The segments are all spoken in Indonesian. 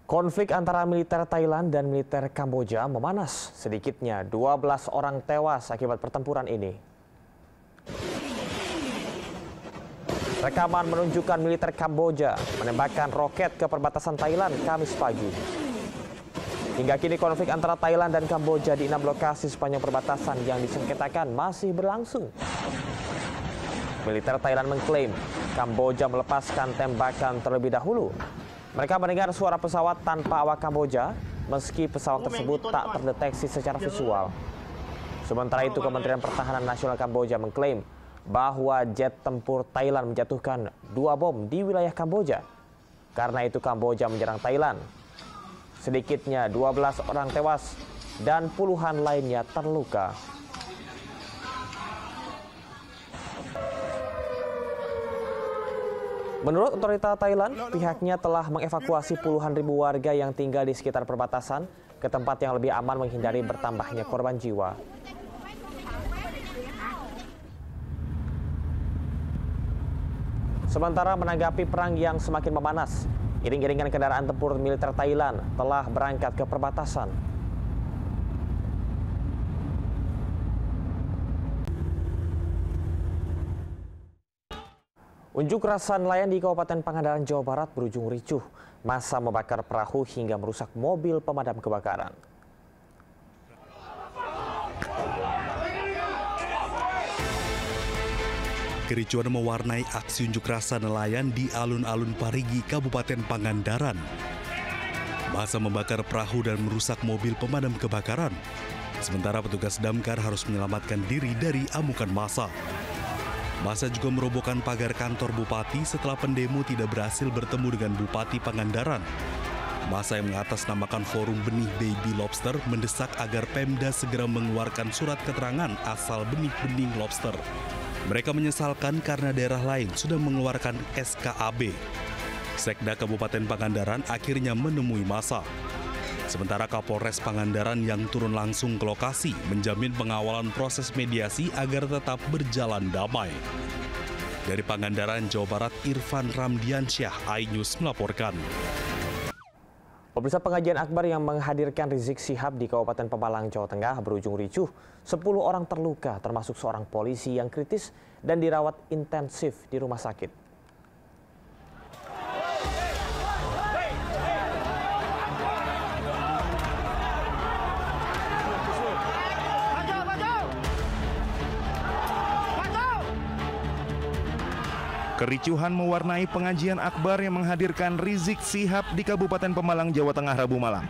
Konflik antara militer Thailand dan militer Kamboja memanas. Sedikitnya 12 orang tewas akibat pertempuran ini. Rekaman menunjukkan militer Kamboja menembakkan roket ke perbatasan Thailand Kamis pagi. Hingga kini konflik antara Thailand dan Kamboja di 6 lokasi sepanjang perbatasan yang disengketakan masih berlangsung. Militer Thailand mengklaim Kamboja melepaskan tembakan terlebih dahulu. Mereka mendengar suara pesawat tanpa awak Kamboja, meski pesawat tersebut tak terdeteksi secara visual. Sementara itu, Kementerian Pertahanan Nasional Kamboja mengklaim bahwa jet tempur Thailand menjatuhkan 2 bom di wilayah Kamboja. Karena itu Kamboja menyerang Thailand. Sedikitnya 12 orang tewas dan puluhan lainnya terluka. Menurut otoritas Thailand, pihaknya telah mengevakuasi puluhan ribu warga yang tinggal di sekitar perbatasan ke tempat yang lebih aman menghindari bertambahnya korban jiwa. Sementara menanggapi perang yang semakin memanas, iring-iringan kendaraan tempur militer Thailand telah berangkat ke perbatasan. Unjuk rasa nelayan di Kabupaten Pangandaran, Jawa Barat berujung ricuh. Massa membakar perahu hingga merusak mobil pemadam kebakaran. Kericuan mewarnai aksi unjuk rasa nelayan di alun-alun Parigi, Kabupaten Pangandaran. Massa membakar perahu dan merusak mobil pemadam kebakaran. Sementara petugas damkar harus menyelamatkan diri dari amukan massa. Massa juga merobohkan pagar kantor bupati setelah pendemo tidak berhasil bertemu dengan Bupati Pangandaran. Massa yang mengatasnamakan Forum Benih Baby Lobster mendesak agar Pemda segera mengeluarkan surat keterangan asal benih-benih lobster. Mereka menyesalkan karena daerah lain sudah mengeluarkan SKAB. Sekda Kabupaten Pangandaran akhirnya menemui massa. Sementara Kapolres Pangandaran yang turun langsung ke lokasi menjamin pengawalan proses mediasi agar tetap berjalan damai. Dari Pangandaran, Jawa Barat, Irfan Ramdiansyah, iNews melaporkan. Pemirsa, pengajian akbar yang menghadirkan Rizik Syihab di Kabupaten Pemalang, Jawa Tengah berujung ricuh. 10 orang terluka, termasuk seorang polisi yang kritis dan dirawat intensif di rumah sakit. Kericuhan mewarnai pengajian akbar yang menghadirkan Rizik Syihab di Kabupaten Pemalang, Jawa Tengah, Rabu malam.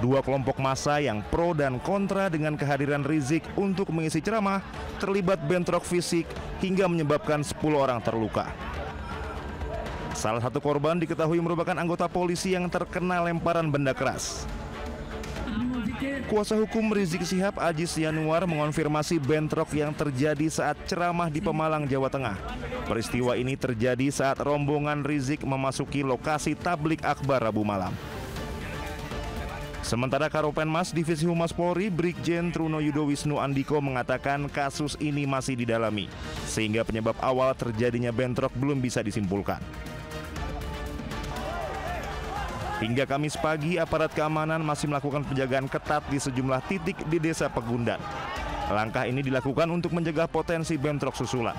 2 kelompok massa yang pro dan kontra dengan kehadiran Rizik untuk mengisi ceramah terlibat bentrok fisik hingga menyebabkan 10 orang terluka. Salah satu korban diketahui merupakan anggota polisi yang terkena lemparan benda keras. Kuasa hukum Rizik Syihab, Ajis Yanuar, mengonfirmasi bentrok yang terjadi saat ceramah di Pemalang, Jawa Tengah. Peristiwa ini terjadi saat rombongan Rizik memasuki lokasi tablik akbar Rabu malam. Sementara Karopenmas Divisi Humas Polri, Brigjen Truno Yudo Wisnu Andiko mengatakan kasus ini masih didalami, sehingga penyebab awal terjadinya bentrok belum bisa disimpulkan. Hingga Kamis pagi, aparat keamanan masih melakukan penjagaan ketat di sejumlah titik di Desa Pegundan. Langkah ini dilakukan untuk mencegah potensi bentrok susulan.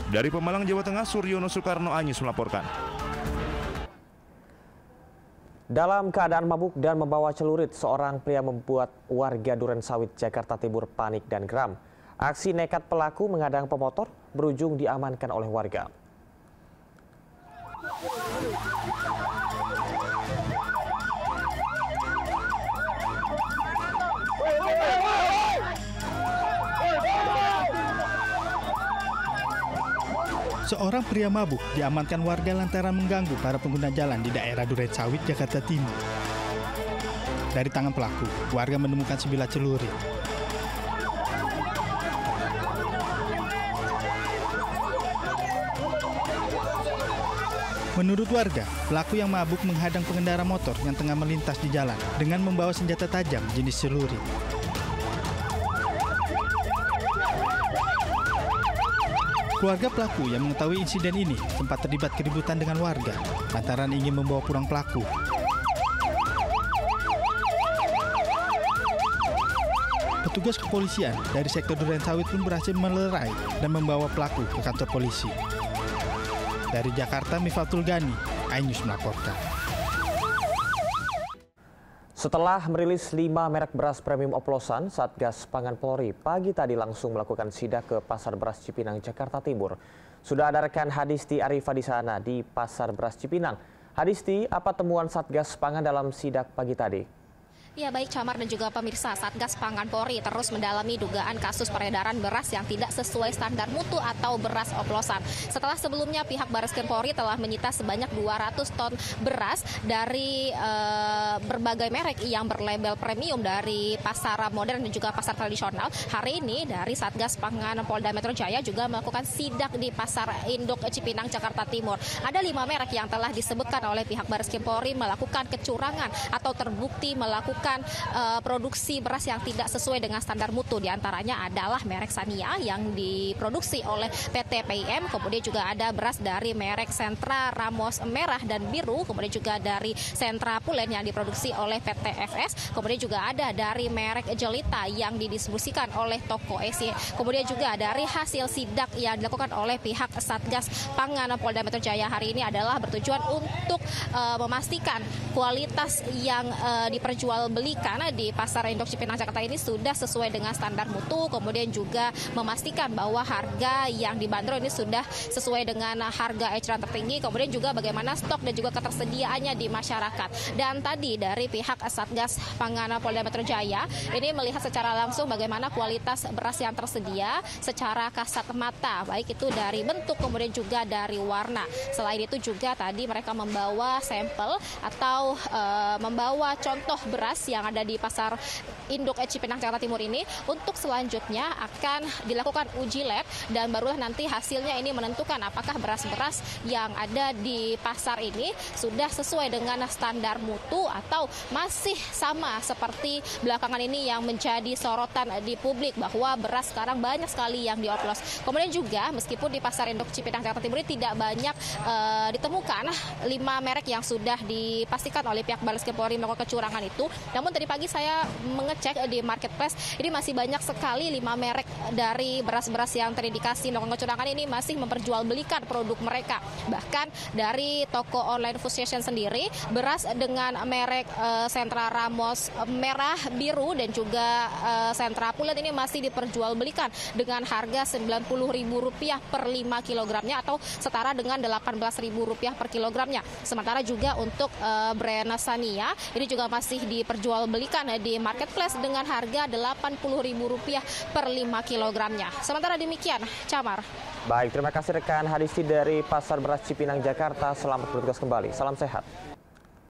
Dari Pemalang, Jawa Tengah, Suryono Soekarno, iNews melaporkan. Dalam keadaan mabuk dan membawa celurit, seorang pria membuat warga Durensawit, Jakarta Timur panik dan geram. Aksi nekat pelaku menghadang pemotor berujung diamankan oleh warga. Seorang pria mabuk diamankan warga lantaran mengganggu para pengguna jalan di daerah Durensawit, Jakarta Timur. Dari tangan pelaku, warga menemukan sebilah celurit. Menurut warga, pelaku yang mabuk menghadang pengendara motor yang tengah melintas di jalan dengan membawa senjata tajam jenis celurit. Keluarga pelaku yang mengetahui insiden ini sempat terlibat keributan dengan warga lantaran ingin membawa pulang pelaku. Petugas kepolisian dari sektor Durensawit pun berhasil melerai dan membawa pelaku ke kantor polisi. Dari Jakarta, Mifatul Gani, iNews melaporkan. Setelah merilis 5 merek beras premium oplosan, Satgas Pangan Polri pagi tadi langsung melakukan sidak ke Pasar Beras Cipinang, Jakarta Timur. Sudah ada rekan Hadisti Arifa di sana di Pasar Beras Cipinang. Hadisti, apa temuan Satgas Pangan dalam sidak pagi tadi? Ya baik Camar dan juga pemirsa, Satgas Pangan Polri terus mendalami dugaan kasus peredaran beras yang tidak sesuai standar mutu atau beras oplosan. Setelah sebelumnya pihak Bareskrim Polri telah menyita sebanyak 200 ton beras dari berbagai merek yang berlabel premium dari pasar modern dan juga pasar tradisional. Hari ini dari Satgas Pangan Polda Metro Jaya juga melakukan sidak di Pasar Induk Cipinang, Jakarta Timur. Ada 5 merek yang telah disebutkan oleh pihak Bareskrim Polri melakukan kecurangan atau terbukti melakukan produksi beras yang tidak sesuai dengan standar mutu. Di antaranya adalah merek Sania yang diproduksi oleh PT PIM, kemudian juga ada beras dari merek Sentra Ramos Merah dan Biru, kemudian juga dari Sentra Pulen yang diproduksi oleh PT FS, kemudian juga ada dari merek Jelita yang didistribusikan oleh Toko Esi. Kemudian juga dari hasil sidak yang dilakukan oleh pihak Satgas Pangan Polda Metro Jaya hari ini adalah bertujuan untuk memastikan kualitas yang diperjualbelikan di Pasar Induk Cipinang, Jakarta ini sudah sesuai dengan standar mutu, kemudian juga memastikan bahwa harga yang dibanderol ini sudah sesuai dengan harga eceran tertinggi, kemudian juga bagaimana stok dan juga ketersediaannya di masyarakat. Dan tadi dari pihak Satgas Pangan Polda Metro Jaya ini melihat secara langsung bagaimana kualitas beras yang tersedia secara kasat mata, baik itu dari bentuk kemudian juga dari warna. Selain itu juga tadi mereka membawa sampel atau membawa contoh beras yang ada di Pasar Induk Cipinang, Jakarta Timur ini untuk selanjutnya akan dilakukan uji lab dan barulah nanti hasilnya ini menentukan apakah beras-beras yang ada di pasar ini sudah sesuai dengan standar mutu atau masih sama seperti belakangan ini yang menjadi sorotan di publik bahwa beras sekarang banyak sekali yang dioplos. Kemudian juga meskipun di Pasar Induk Cipinang, Jakarta Timur ini tidak banyak ditemukan 5 merek yang sudah dipastikan oleh pihak Bareskrim Polri melakukan kecurangan itu. Namun tadi pagi saya mengecek di marketplace, ini masih banyak sekali 5 merek dari beras-beras yang terindikasi melakukan kecurangan ini masih memperjualbelikan produk mereka. Bahkan dari toko online food station sendiri, beras dengan merek Sentra Ramos Merah, Biru dan juga Sentra Pulen ini masih diperjualbelikan dengan harga Rp90.000 per 5 kilogramnya atau setara dengan Rp18.000 per kilogramnya. Sementara juga untuk brand Sania ini juga masih diperjualbelikan di marketplace dengan harga Rp80.000 per 5 kilogramnya. Sementara demikian, Camar. Baik, terima kasih rekan Hadisti dari Pasar Beras Cipinang, Jakarta. Selamat bertugas kembali. Salam sehat.